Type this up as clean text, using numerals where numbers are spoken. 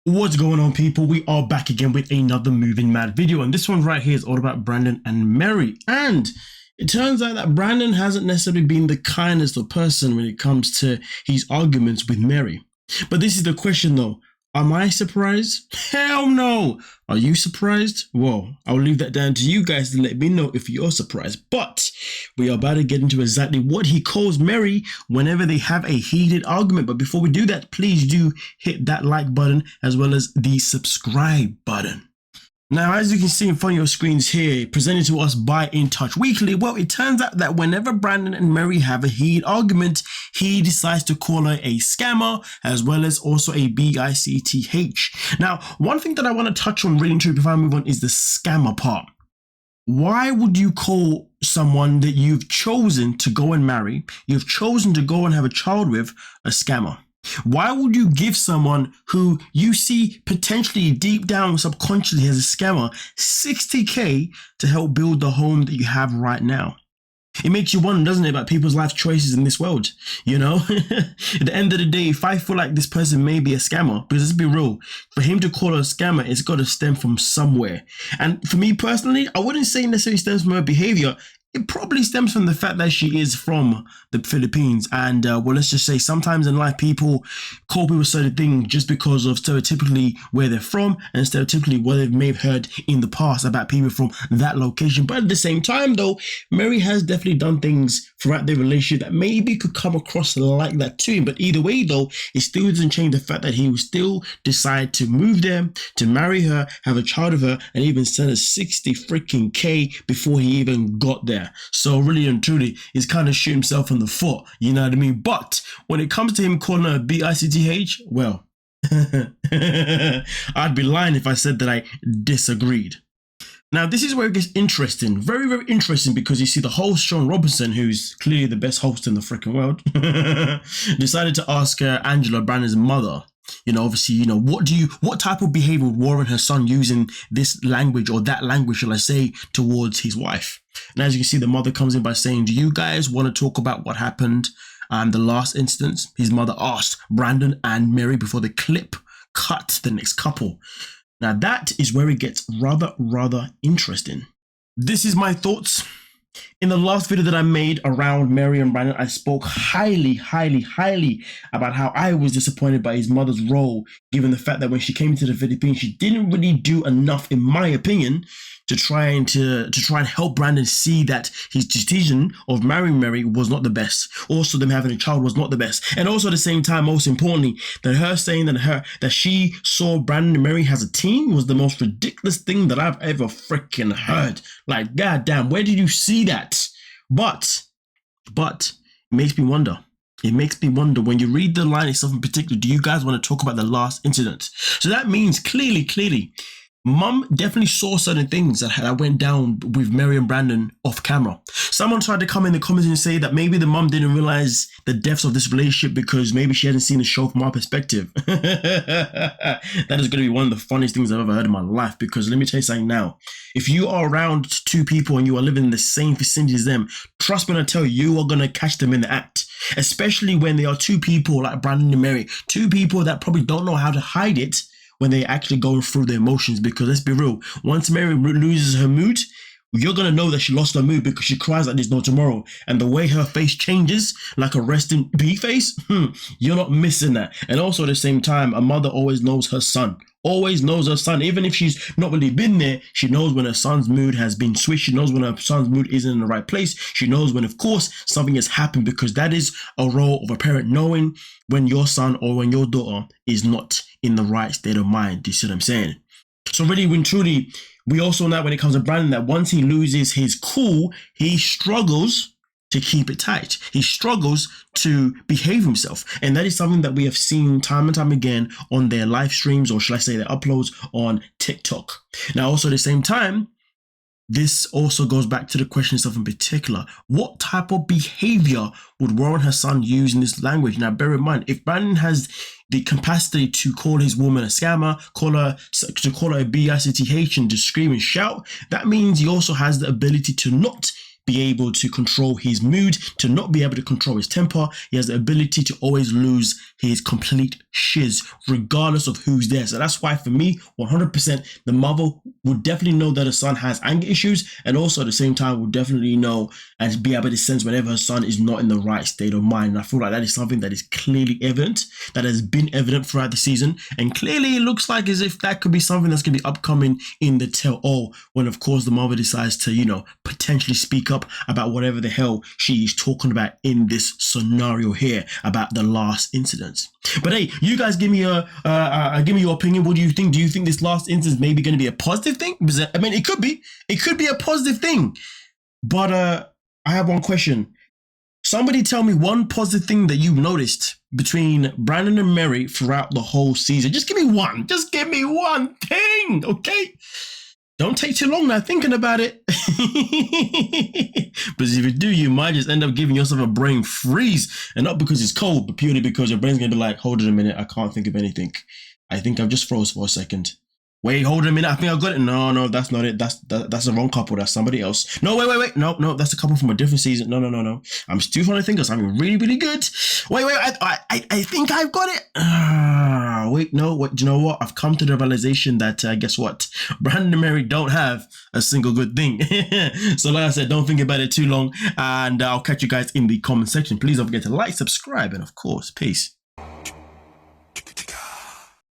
What's going on, people? We are back again with another MovingMAD video, and this one right here is all about Brandon and Mary. And it turns out that Brandon hasn't necessarily been the kindest of person when it comes to his arguments with Mary. But this is the question though. Am I surprised? Hell no! Are you surprised? Well, I'll leave that down to you guys to let me know if you're surprised. But we are about to get into exactly what he calls Mary whenever they have a heated argument. But before we do that, please do hit that like button as well as the subscribe button. Now, as you can see in front of your screens here, presented to us by In Touch Weekly, well, it turns out that whenever Brandon and Mary have a heated argument, he decides to call her a scammer, as well as also a bitch. Now, one thing that I want to touch on really quickly before I move on is the scammer part. Why would you call someone that you've chosen to go and marry, you've chosen to go and have a child with, a scammer? Why would you give someone who you see potentially deep down subconsciously as a scammer $60K to help build the home that you have right now? It makes you wonder, doesn't it, about people's life choices in this world, you know? At the end of the day, if I feel like this person may be a scammer, because let's be real, for him to call her a scammer, it's got to stem from somewhere. And for me personally, I wouldn't say necessarily stems from her behavior. It probably stems from the fact that she is from the Philippines. And well, let's just say sometimes in life, people call people certain things just because of stereotypically where they're from and stereotypically what they may have heard in the past about people from that location. But at the same time, though, Mary has definitely done things throughout their relationship that maybe could come across like that to him. But either way, though, it still doesn't change the fact that he will still decide to move there, to marry her, have a child with her, and even send her 60 freaking K before he even got there. So really and truly, he's kind of shooting himself in the foot, you know what I mean? But when it comes to him calling her bitch, well, I'd be lying if I said that I disagreed. Now, this is where it gets interesting. Very, very interesting, because you see the host, Sean Robinson, who's clearly the best host in the freaking world, decided to ask Angela, Brandon's mother, you know, obviously, you know, what type of behavior would warrant her son using this language, or that language, shall I say, towards his wife? And as you can see, the mother comes in by saying, do you guys want to talk about what happened the last instance? His mother asked Brandon and Mary before the clip cut to the next couple. Now that is where it gets rather interesting. This is my thoughts. In the last video that I made around Mary and Brandon, I spoke highly about how I was disappointed by his mother's role, given the fact that when she came to the Philippines, she didn't really do enough, in my opinion, to try and help Brandon see that his decision of marrying Mary was not the best. Also, them having a child was not the best. And also at the same time, most importantly, that her saying that she saw Brandon and Mary as a team was the most ridiculous thing that I've ever freaking heard. Like, goddamn, where did you see that? But it makes me wonder. It makes me wonder, when you read the line itself in particular, do you guys want to talk about the last incident? So that means clearly, Mum definitely saw certain things that went down with Mary and Brandon off camera. Someone tried to come in the comments and say that maybe the mum didn't realize the depths of this relationship because maybe she hasn't seen the show from our perspective. That is going to be one of the funniest things I've ever heard in my life, because let me tell you something now. If you are around two people and you are living in the same vicinity as them, trust me when I tell you, you are going to catch them in the act. Especially when they are two people like Brandon and Mary, two people that probably don't know how to hide it when they actually going through their emotions. Because let's be real, once Mary loses her mood, you're going to know that she lost her mood, because she cries like there's no tomorrow. And the way her face changes, like a resting bee face, you're not missing that. And also at the same time, a mother always knows her son. Always knows her son. Even if she's not really been there, she knows when her son's mood has been switched. She knows when her son's mood isn't in the right place. She knows when, of course, something has happened, because that is a role of a parent, knowing when your son or when your daughter is not in the right state of mind. Do you see what I'm saying? So really, when truly, we also know when it comes to Brandon that once he loses his cool, he struggles to keep it tight. He struggles to behave himself. And that is something that we have seen time and time again on their live streams, or should I say their uploads on TikTok. Now, also at the same time, this also goes back to the question itself in particular. What type of behavior would warrant her son using this language? Now, bear in mind, if Brandon has the capacity to call his woman a scammer, to call her a bitch and to scream and shout, that means he also has the ability to not be able to control his mood, to not be able to control his temper. He has the ability to always lose his complete shiz, regardless of who's there. So that's why for me, 100%, the mother would definitely know that her son has anger issues, and also at the same time would definitely know and be able to sense whenever her son is not in the right state of mind. And I feel like that is something that is clearly evident, that has been evident throughout the season, and clearly it looks like as if that could be something that's going to be upcoming in the tell-all, when of course the mother decides to, you know, potentially speak up about whatever the hell she's talking about in this scenario here about the last incident. But hey, you guys give me your opinion. What do you think? Do you think this last incident is maybe going to be a positive thing? Because I mean, it could be a positive thing. But I have one question. Somebody tell me one positive thing that you've noticed between Brandon and Mary throughout the whole season. Just give me one. Just give me one thing, okay? Don't take too long now thinking about it. Because if you do, you might just end up giving yourself a brain freeze. And not because it's cold, but purely because your brain's going to be like, hold it a minute, I can't think of anything. I think I've just froze for a second. Wait, hold on a minute. I think I got it. No, that's not it. That's the wrong couple. That's somebody else. No, wait. No, that's a couple from a different season. No. I'm still trying to think of something really, really good. Wait. I think I've got it. Wait, no. What? Do you know what? I've come to the realization that guess what? Brandon and Mary don't have a single good thing. So like I said, don't think about it too long, and I'll catch you guys in the comment section. Please don't forget to like, subscribe, and of course, peace.